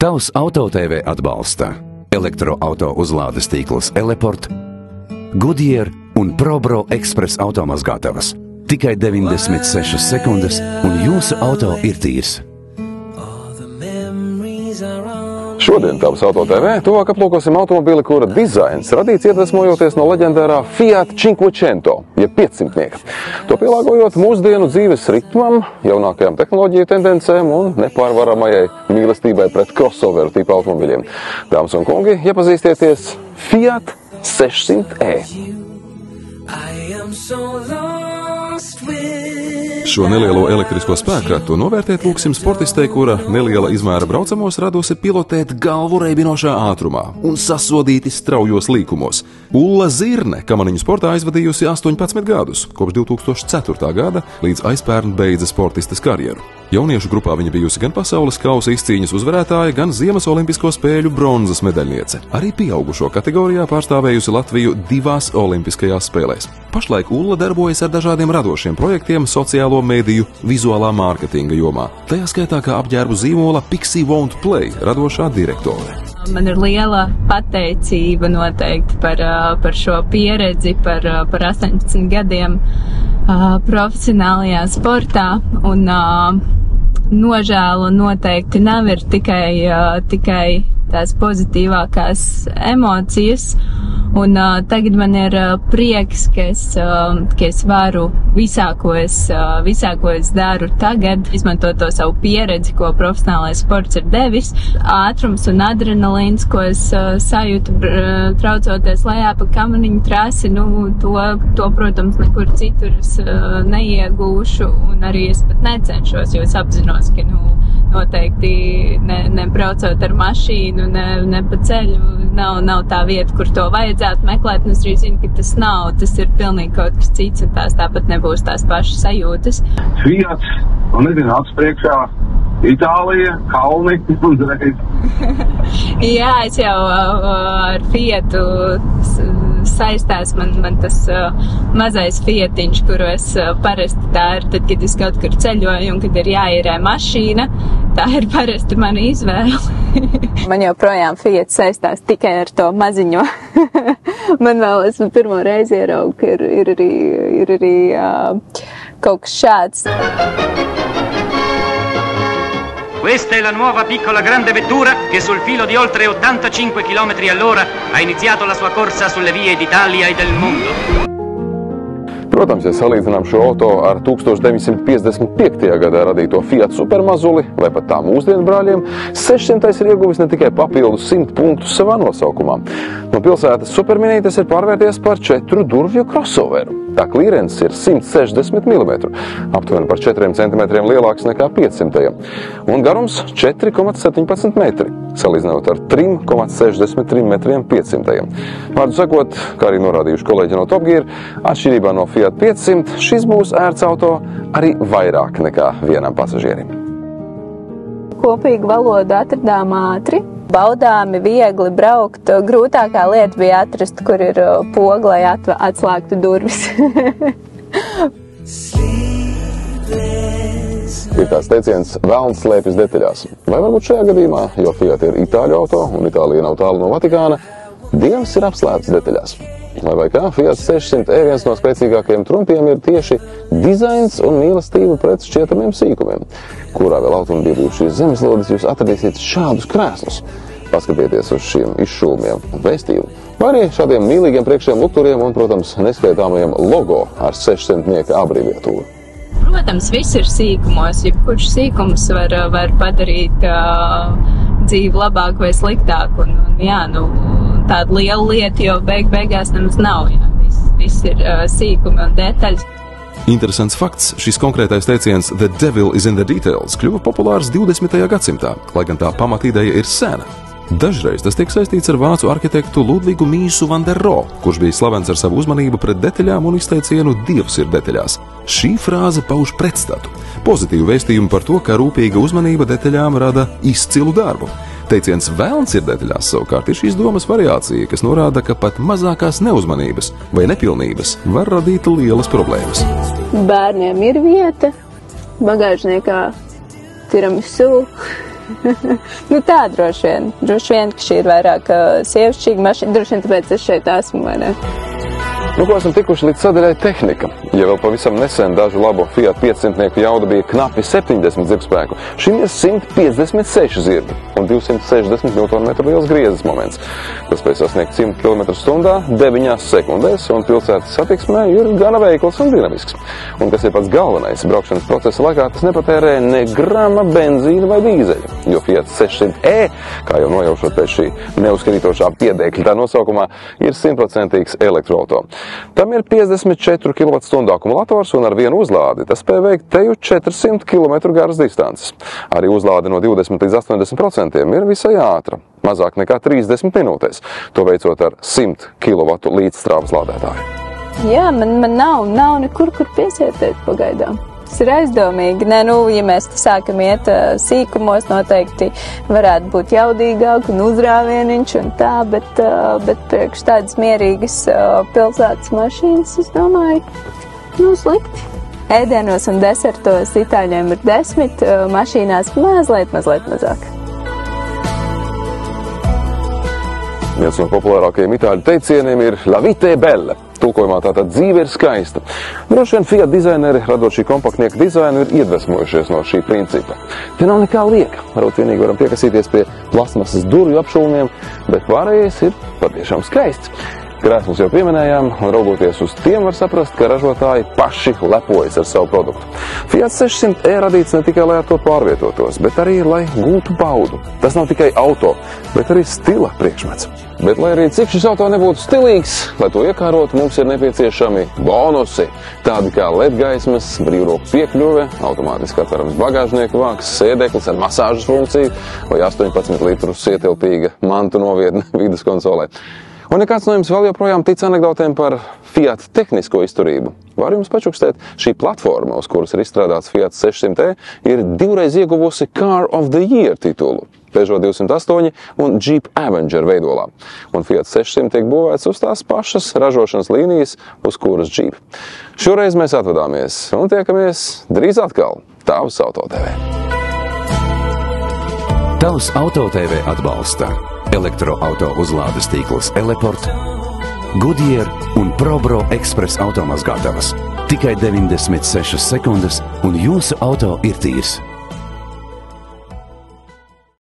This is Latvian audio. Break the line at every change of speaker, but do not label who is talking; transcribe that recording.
Tavs AutoTV atbalsta elektroauto uzlādes tīkls Eleport, Goodyear un ProBro Express automazgātavas. Tikai 96 sekundes un jūsu auto ir tīrs.
Šodien Tavs AutoTV tuvāk aplūkosim automobili, kura dizains radīts iedvesmojoties no leģendārā Fiat Cinquecento, jeb 500-nieka. To pielāgojot mūsdienu dzīves ritmam, jaunākajām tehnoloģiju tendencēm un nepārvaramajai mīlestībai pret crossoveru tipu automobiļiem. Dāmas un kungi, iepazīstieties Fiat 600e.
Šo nelielo elektrisko spēkratu novērtēt lūksim sportistei, kura neliela izmēra braucamos radusi pilotēt galvu reibinošā ātrumā un sasodīti straujos līkumos. Ulla Zirne kamaniņu sportā aizvadījusi 18 gadus, kopš 2004. gada līdz aizpērn beidza sportistes karjeru. Jauniešu grupā viņa bijusi gan pasaules kausa izcīņas uzvarētāja, gan Ziemas olimpisko spēļu bronzas medaļniece. Arī pieaugušo kategorijā pārstāvējusi Latviju 2 olimpiskajās spēlēs. Pašlaik Ulla darbojas ar dažādiem radošiem projektiem sociālo mediju vizuālā mārketinga jomā. Tajā skaitā kā apģērbu zīmola Pixie Won't Play radošā direktore.
Man ir liela pateicība noteikti par šo pieredzi, par 18 gadiem profesionālajā sportā, un nožēlu noteikti nav, ir tikai tās pozitīvākās emocijas. Un tagad man ir prieks, ka es varu visā, ko es daru tagad, izmantot to savu pieredzi, ko profesionālais sports ir devis. Ātrums un adrenalīns, ko es sajūtu traucoties lejā pa kamaniņu trasi, to, protams, nekur citur es neiegūšu, un arī es pat necenšos, jo es apzinos, ka, noteikti nebraucot ar mašīnu, ne pa ceļu, nav tā vieta, kur to vajadzētu meklēt, un es arī zinu, ka tas ir pilnīgi kaut kas cits, un tāpat nebūs tās pašas sajūtas.
Fiat, un acs priekšā, Itālija, kalni, uzreiz.
Jā, es jau ar Fiatu saistās man tas mazais Fiatiņš, kuru es parasti daru, tad, kad es kaut kur ceļoju un kad ir jāierē mašīna, tā ir parasti mana izvēle. Man joprojām Fiat saistās tikai ar to maziņo. Man vēl esmu pirmo reizi ieraugu, ka ir arī kaut kas šāds.
Questa è la nuova piccola grande vettura che sul filo di oltre 85 km/h ha iniziato la sua corsa sulle vie d'Italia e del mondo.
Protams, ja salīdzinām šo auto ar 1955. gadā radīto Fiat supermazuli vai pat tā mūsdienu brāļiem, 600. ir ieguvis ne tikai papildus 100 punktus savā nosaukumā. No pilsētas superminītes ir pārvērties par 4 durvju crossoveru. Tā klīrens ir 160 mm, aptuveni par 4 cm lielāks nekā 500. Un garums 4,17 metri, salīdzinot ar 3,63 metriem 500. Vārdu sakot, kā arī norādījuši kolēģi no Top Gear, atšķirībā no Fiat 500, šis būs ērts auto arī vairāk nekā vienam pasažierim.
Kopīgu valodu atradām ātri, baudāmi, viegli braukt. Grūtākā lieta bija atrast, kur ir poga, lai atslēgtu durvis.
Ir tās teiciens, velns slēpjas detaļās. Vai varbūt šajā gadījumā, jo Fiat ir itāļu auto un Itālija nav tālu no Vatikāna, dievs ir apslēpts detaļās. Vai kā, Fiat 600e viens no spēcīgākajiem trumpiem ir tieši dizains un mīlestība pret šķietamiem sīkumiem. Kurā vēl automobīlī uz šīs zemeslodes jūs atradīsiet šādus krēslus. Paskatieties uz šiem izšūmiem un vēstījumu. Vai arī šādiem mīlīgiem priekšējiem lukturiem un, protams, neskaitāmajiem logo ar 600-nieka abreviatūru.
Protams, viss ir sīkumos. Jebkurš sīkums var padarīt dzīvi labāk vai sliktāk. Tāda liela lieta jau beigās nemaz nav. Viss ir sīkumi un detaļas.
Interesants fakts, šis konkrētais teiciens "The devil is in the details" kļuva populārs 20. gadsimtā, lai gan tā pamatīdeja ir sena. Dažreiz tas tiek saistīts ar vācu arhitektu Ludvigu Mīsu van der Rohe, kurš bija slavens ar savu uzmanību pret detaļām un izteicienu "Dievs ir detaļās". Šī frāze pauž pretstatu, pozitīvu vēstījumu par to, ka rūpīga uzmanība detaļām rada izcilu darbu. Teiciens "Velns ir detaļās" savukārt ir šīs domas variācija, kas norāda, ka pat mazākās neuzmanības vai nepilnības var radīt lielas problēmas.
Bērniem ir vieta bagāžniekā tiramisu. Nu tā droši vien. Droši vien, ka šī ir vairāk sievišķīga mašīna. Droši vien, tāpēc es šeit esmu, vai ne?
Nu, ko esam tikuši līdz sadaļai tehnika. Ja vēl pavisam nesen dažu labo Fiat 500 jauda bija knapi 70 zirgspēku, šim ir 156 zirgi un 260 Nm liels griezes moments. Tas spēj sasniegt 100 km/h 9 sekundēs, un pilsētas satiksmē ir gana veikls un dinamisks. Un kas ir pats galvenais, braukšanas procesa laikā tas nepatērē ne grama benzīna vai dīzeļa, jo Fiat 600e, kā jau nojaušot pēc šī neuzkrītošā piedēkļa tā nosaukumā, ir 100% elektroauto. Tam ir 54 kWh akumulators, un ar vienu uzlādi tas spēj veikt teju 400 km garas distances. Arī uzlāde no 20 līdz 80% ir visai ātra, mazāk nekā 30 minūtēs, to veicot ar 100 kW līdzstrāvas lādētāju.
Jā, man nav nekur, kur piesietēt pagaidām. Tas ir aizdomīgi. Nē, nu, ja mēs sākam iet sīkumos, noteikti varētu būt jaudīgāk un uzrāvieniņš un tā, bet priekš tādas mierīgas pilsētas mašīnas, es domāju, slikti. Ēdienos un desertos itāļiem ir 10, mašīnās mazliet mazāk.
Viens no populārākajiem itāļu teicieniem ir La vita è bella. Tulkojumā tātad dzīve ir skaista. Droši vien Fiat dizaineri, radot šī kompaktnieka dizainu, ir iedvesmojušies no šī principa. Te nav nekā lieka. Varbūt vienīgi varam piekasīties pie plasmasas durvju apšūmiem, bet pārējais ir patiešām skaists. Krēslus jau pieminējām, un raugoties uz tiem var saprast, ka ražotāji paši lepojas ar savu produktu. Fiat 600e radīts ne tikai, lai ar to pārvietotos, bet arī, lai gūtu baudu. Tas nav tikai auto, bet arī stila priekšmets. Bet, lai arī cik šis auto nebūtu stilīgs, lai to iekārotu, mums ir nepieciešami bonusi, tādi kā LED gaismas, brīvroku piekļuve, automātiski atverams bagāžnieka vāks, sēdeklis ar masāžas funkciju vai 18 litrus ietilpīga mantu novietne vidas konsolē. Un ja kāds no jums vēl joprojām tic anekdotēm par Fiat tehnisko izturību, var jums pačukstēt, šī platforma, uz kuras ir izstrādāts Fiat 600e, ir divreiz ieguvusi Car of the Year titulu Peugeot 208 un Jeep Avenger veidolā. Un Fiat 600 tiek būvēts uz tās pašas ražošanas līnijas, uz kuras Jeep. Šoreiz mēs atvadāmies un tiekamies drīz atkal Tavs Auto TV.
Tavs Auto TV atbalsta elektroauto uzlādes tīkls Eleport, Goodyear un ProBro Express automazgātavas. Tikai 96 sekundes un jūsu auto ir tīrs.